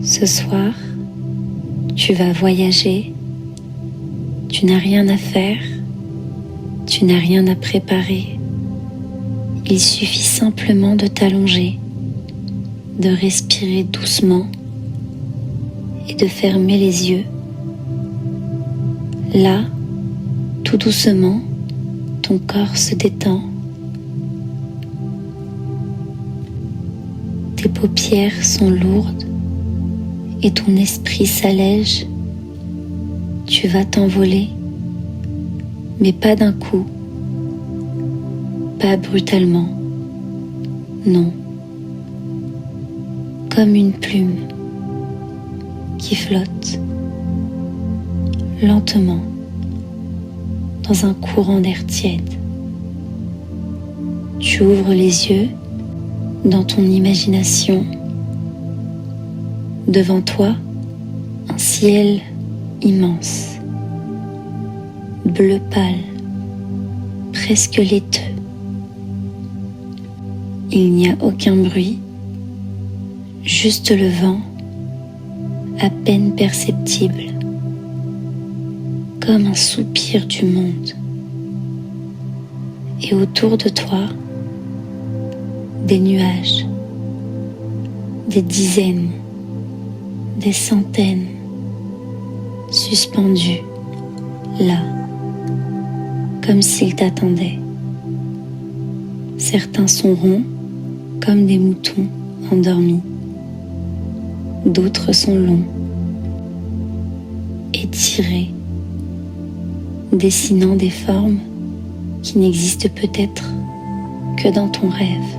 Ce soir, tu vas voyager, tu n'as rien à faire, tu n'as rien à préparer. Il suffit simplement de t'allonger, de respirer doucement et de fermer les yeux. Là, tout doucement, ton corps se détend. Tes paupières sont lourdes et ton esprit s'allège. Tu vas t'envoler, mais pas d'un coup, pas brutalement, non, comme une plume qui flotte lentement dans un courant d'air tiède. Tu ouvres les yeux dans ton imagination. Devant toi, un ciel immense, bleu pâle, presque laiteux. Il n'y a aucun bruit, juste le vent, à peine perceptible, comme un soupir du monde. Et autour de toi, des nuages, des dizaines, des centaines, suspendus là, comme s'ils t'attendaient. Certains sont ronds, comme des moutons endormis. D'autres sont longs, étirés, dessinant des formes qui n'existent peut-être que dans ton rêve.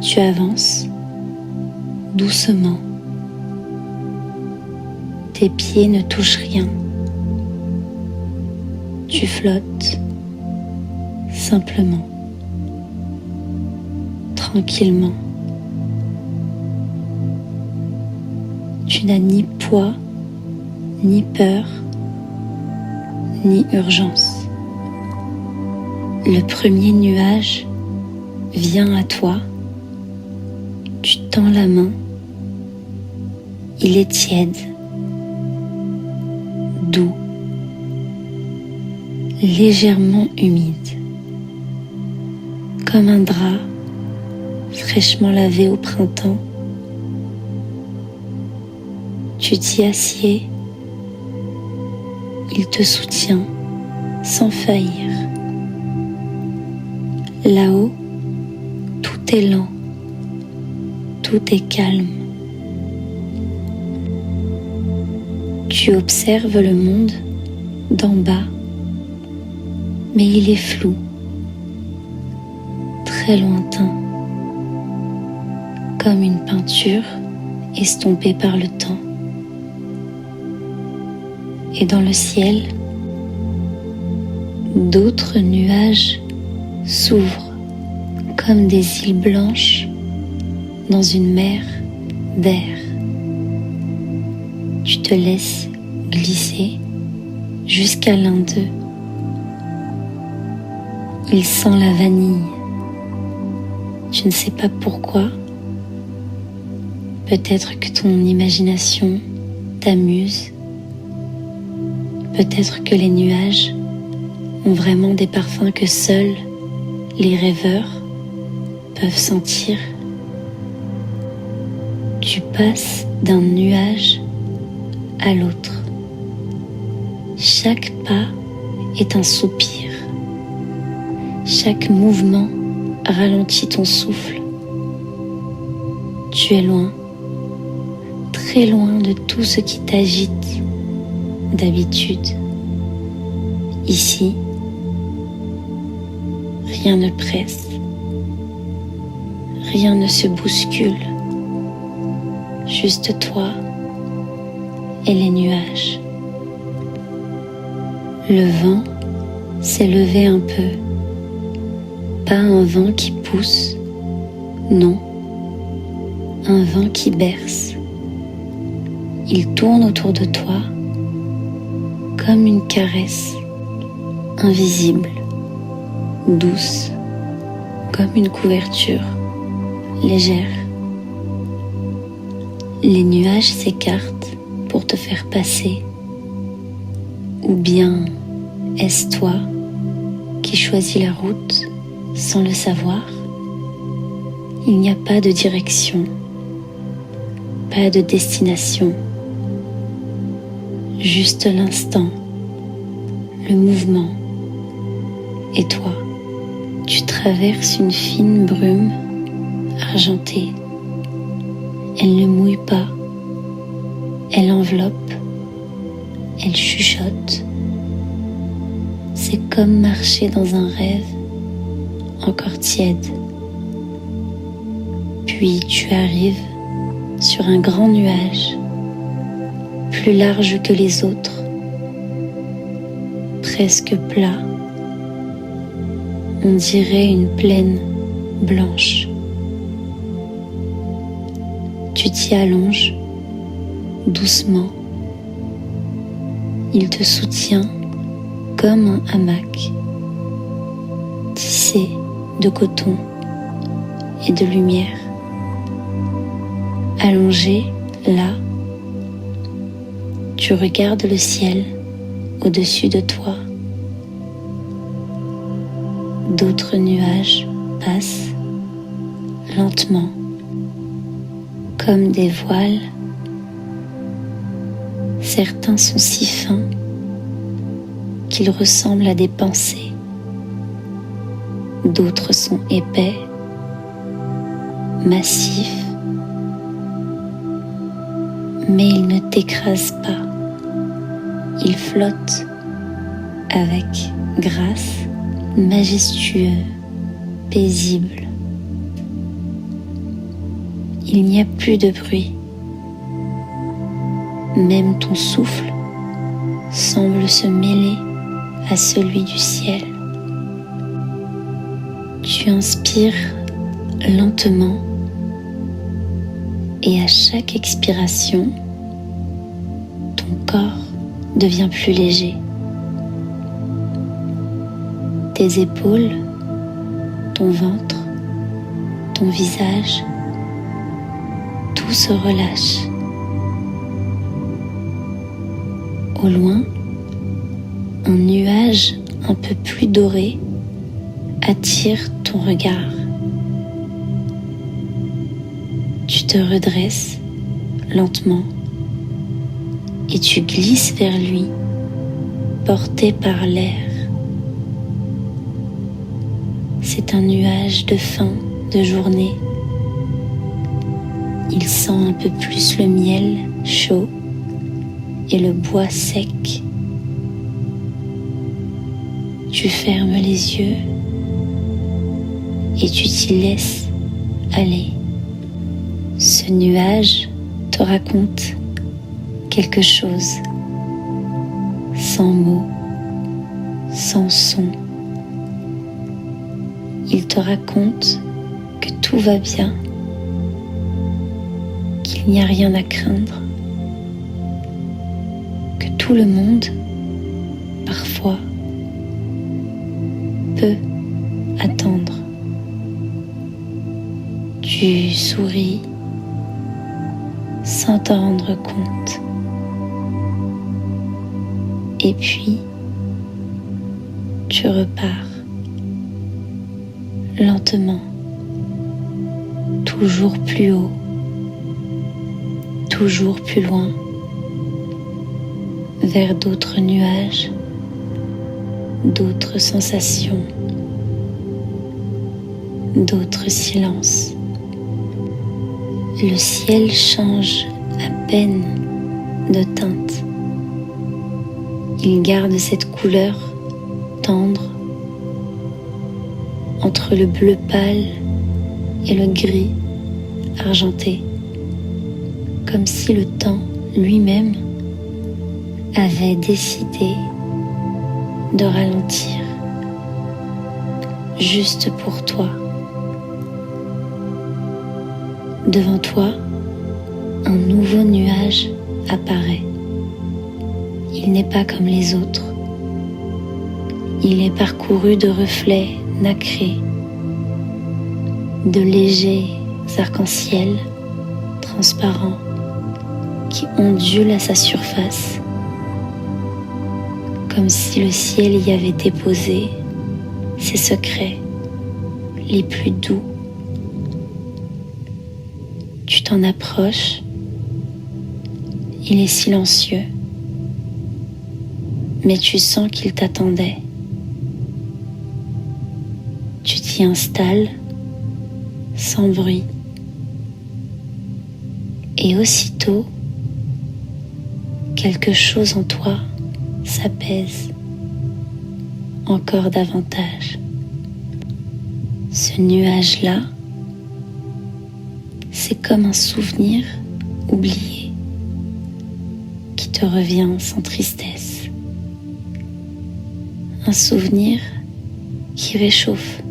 Tu avances doucement. Tes pieds ne touchent rien. Tu flottes simplement, tranquillement. Tu n'as ni poids, ni peur, ni urgence. Le premier nuage vient à toi. Tu tends la main. Il est tiède, doux, légèrement humide, comme un drap fraîchement lavé au printemps. Tu t'y assieds, il te soutient sans faillir. Là-haut, tout est lent, tout est calme. Tu observes le monde d'en bas, mais il est flou, très lointain, comme une peinture estompée par le temps. Et dans le ciel, d'autres nuages s'ouvrent comme des îles blanches dans une mer d'air. Tu te laisses glisser jusqu'à l'un d'eux. Il sent la vanille. Tu ne sais pas pourquoi. Peut-être que ton imagination t'amuse. Peut-être que les nuages ont vraiment des parfums que seuls les rêveurs peuvent sentir. Tu passes d'un nuage à l'autre. Chaque pas est un soupir. Chaque mouvement ralentit ton souffle. Tu es loin, très loin de tout ce qui t'agite d'habitude. Ici, rien ne presse, rien ne se bouscule, juste toi et les nuages. Le vent s'est levé un peu, pas un vent qui pousse, non, un vent qui berce. Il tourne autour de toi comme une caresse, invisible, douce, comme une couverture, légère. Les nuages s'écartent pour te faire passer, ou bien est-ce toi qui choisis la route sans le savoir? Il n'y a pas de direction, pas de destination, juste l'instant, le mouvement. Et toi, tu traverses une fine brume argentée. Elle ne mouille pas, elle enveloppe, elle chuchote. C'est comme marcher dans un rêve encore tiède. Puis tu arrives sur un grand nuage, plus large que les autres, presque plat. On dirait une plaine blanche. Tu t'y allonges doucement. Il te soutient comme un hamac, tissé de coton et de lumière. Allongé là, tu regardes le ciel au-dessus de toi. D'autres nuages passent lentement, comme des voiles. Certains sont si fins qu'ils ressemblent à des pensées. D'autres sont épais, massifs, mais ils ne t'écrasent pas. Ils flottent avec grâce, majestueux, paisible. Il n'y a plus de bruit. Même ton souffle semble se mêler à celui du ciel. Tu inspires lentement et à chaque expiration, ton corps devient plus léger. Tes épaules, ton ventre, ton visage, tout se relâche. Au loin, un nuage un peu plus doré attire ton regard. Tu te redresses lentement et tu glisses vers lui, porté par l'air. C'est un nuage de fin de journée. Il sent un peu plus le miel chaud et le bois sec. Tu fermes les yeux et tu t'y laisses aller. Ce nuage te raconte quelque chose, sans mots, sans son. Il te raconte que tout va bien, qu'il n'y a rien à craindre, que tout le monde, parfois, peut attendre. Tu souris sans t'en rendre compte. Et puis, tu repars lentement, toujours plus haut, toujours plus loin, vers d'autres nuages, d'autres sensations, d'autres silences. Le ciel change à peine de teinte. Il garde cette couleur tendre entre le bleu pâle et le gris argenté, comme si le temps lui-même avait décidé de ralentir, juste pour toi. Devant toi, un nouveau nuage apparaît. Il n'est pas comme les autres. Il est parcouru de reflets nacrés, de légers arcs-en-ciel transparents qui ondule à sa surface, comme si le ciel y avait déposé ses secrets les plus doux. Tu t'en approches, il est silencieux, mais tu sens qu'il t'attendait. Tu t'y installes sans bruit, et aussitôt, quelque chose en toi s'apaise encore davantage. Ce nuage-là, c'est comme un souvenir oublié qui te revient sans tristesse. Un souvenir qui réchauffe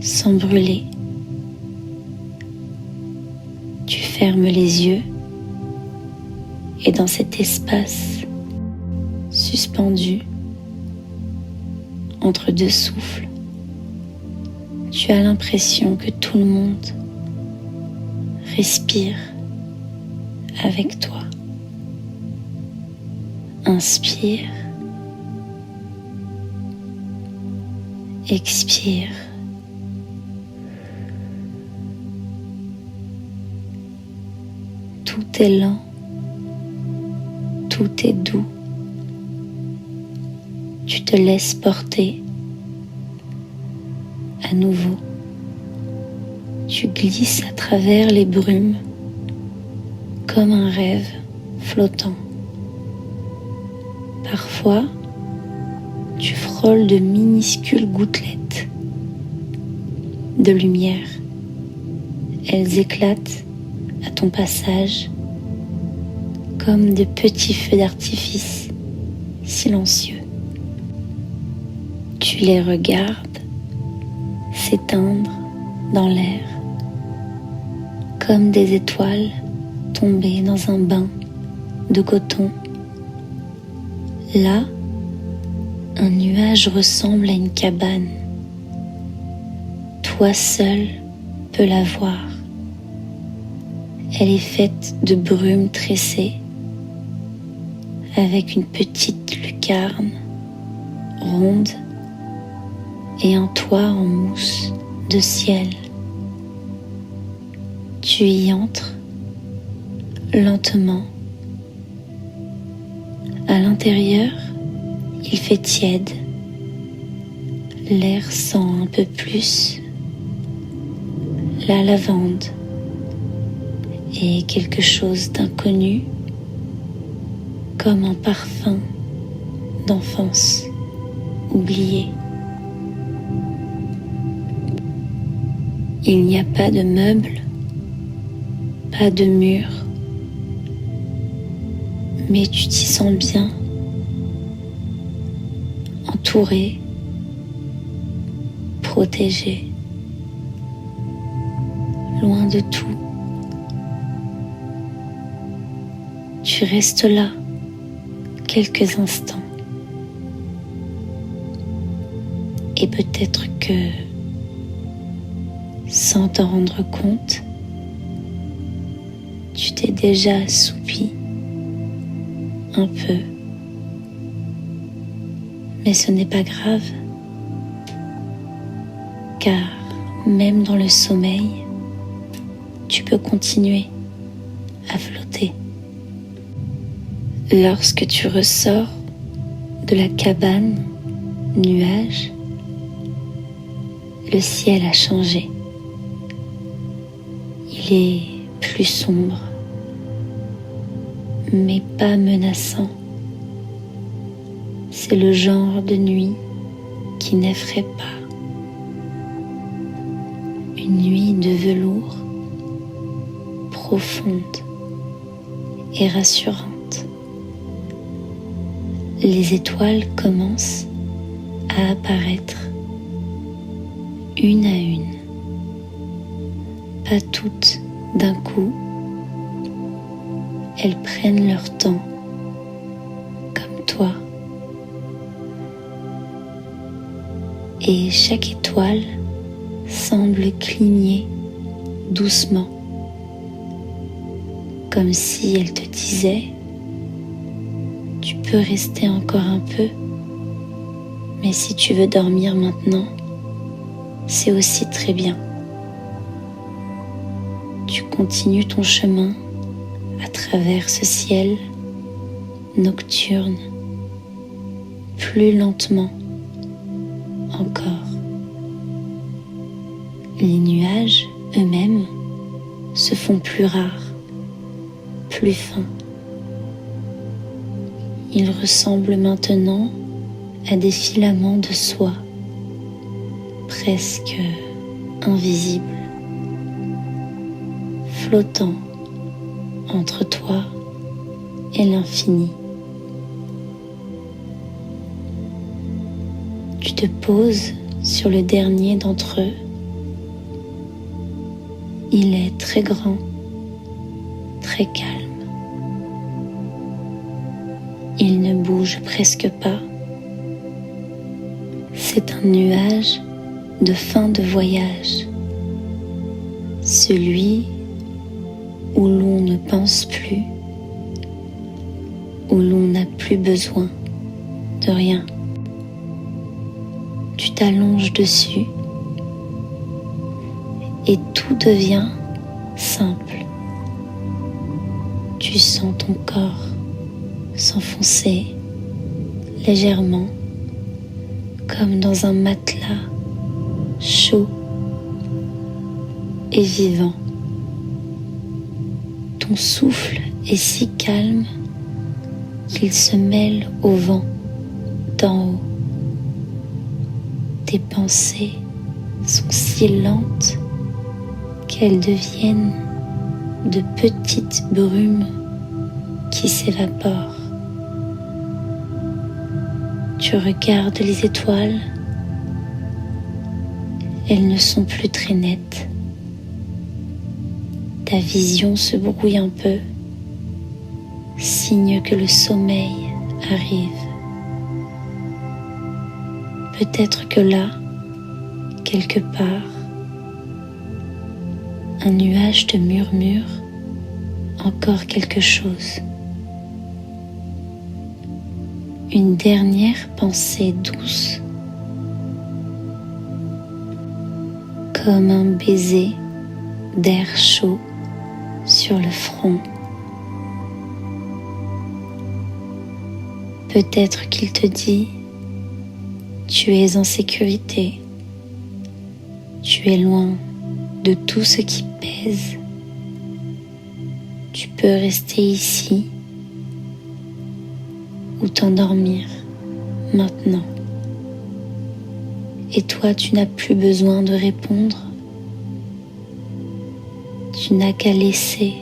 sans brûler. Tu fermes les yeux et dans cet espace suspendu entre deux souffles, tu as l'impression que tout le monde respire avec toi. Inspire, expire. Tout est lent, tout est doux. Tu te laisses porter. À nouveau, tu glisses à travers les brumes comme un rêve flottant. Parfois, tu frôles de minuscules gouttelettes de lumière. Elles éclatent à ton passage comme de petits feux d'artifice silencieux. Tu les regardes s'éteindre dans l'air comme des étoiles tombées dans un bain de coton. Là, un nuage ressemble à une cabane. Toi seul peux la voir. Elle est faite de brume tressée avec une petite lucarne ronde et un toit en mousse de ciel. Tu y entres lentement. À l'intérieur, il fait tiède. L'air sent un peu plus la lavande et quelque chose d'inconnu, comme un parfum d'enfance oublié. Il n'y a pas de meubles, pas de murs, mais tu t'y sens bien, entouré, protégé, loin de tout. Tu restes là quelques instants et peut-être que, sans t'en rendre compte, tu t'es déjà assoupi un peu. Mais ce n'est pas grave, car même dans le sommeil, tu peux continuer à flotter. Lorsque tu ressors de la cabane nuage, le ciel a changé. Il est plus sombre, mais pas menaçant. C'est le genre de nuit qui n'effraie pas. Une nuit de velours, profonde et rassurante. Les étoiles commencent à apparaître une à une, pas toutes d'un coup. Elles prennent leur temps, comme toi. Et chaque étoile semble cligner doucement. comme si elle te disait: tu peux rester encore un peu, mais si tu veux dormir maintenant, c'est aussi très bien. Tu continues ton chemin à travers ce ciel nocturne, plus lentement encore. Les nuages eux-mêmes se font plus rares, plus fins. Ils ressemblent maintenant à des filaments de soie, presque invisibles, flottant entre toi et l'infini. Tu te poses sur le dernier d'entre eux. Il est très grand, très calme. Il ne bouge presque pas. C'est un nuage de fin de voyage, celui où l'on ne pense plus, où l'on n'a plus besoin de rien. Tu t'allonges dessus et tout devient simple. Tu sens ton corps s'enfoncer légèrement comme dans un matelas chaud et vivant. Ton souffle est si calme qu'il se mêle au vent d'en haut. Tes pensées sont si lentes qu'elles deviennent de petites brumes qui s'évaporent. Tu regardes les étoiles, elles ne sont plus très nettes. Ta vision se brouille un peu, signe que le sommeil arrive. Peut-être que là, quelque part, un nuage te murmure encore quelque chose. Une dernière pensée douce, comme un baiser d'air chaud sur le front. Peut-être qu'il te dit: tu es en sécurité, tu es loin de tout ce qui pèse, tu peux rester ici ou t'endormir maintenant. Et toi, tu n'as plus besoin de répondre, tu n'as qu'à laisser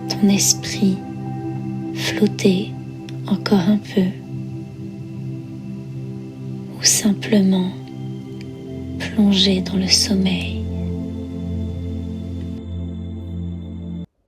ton esprit flotter encore un peu, ou simplement plonger dans le sommeil.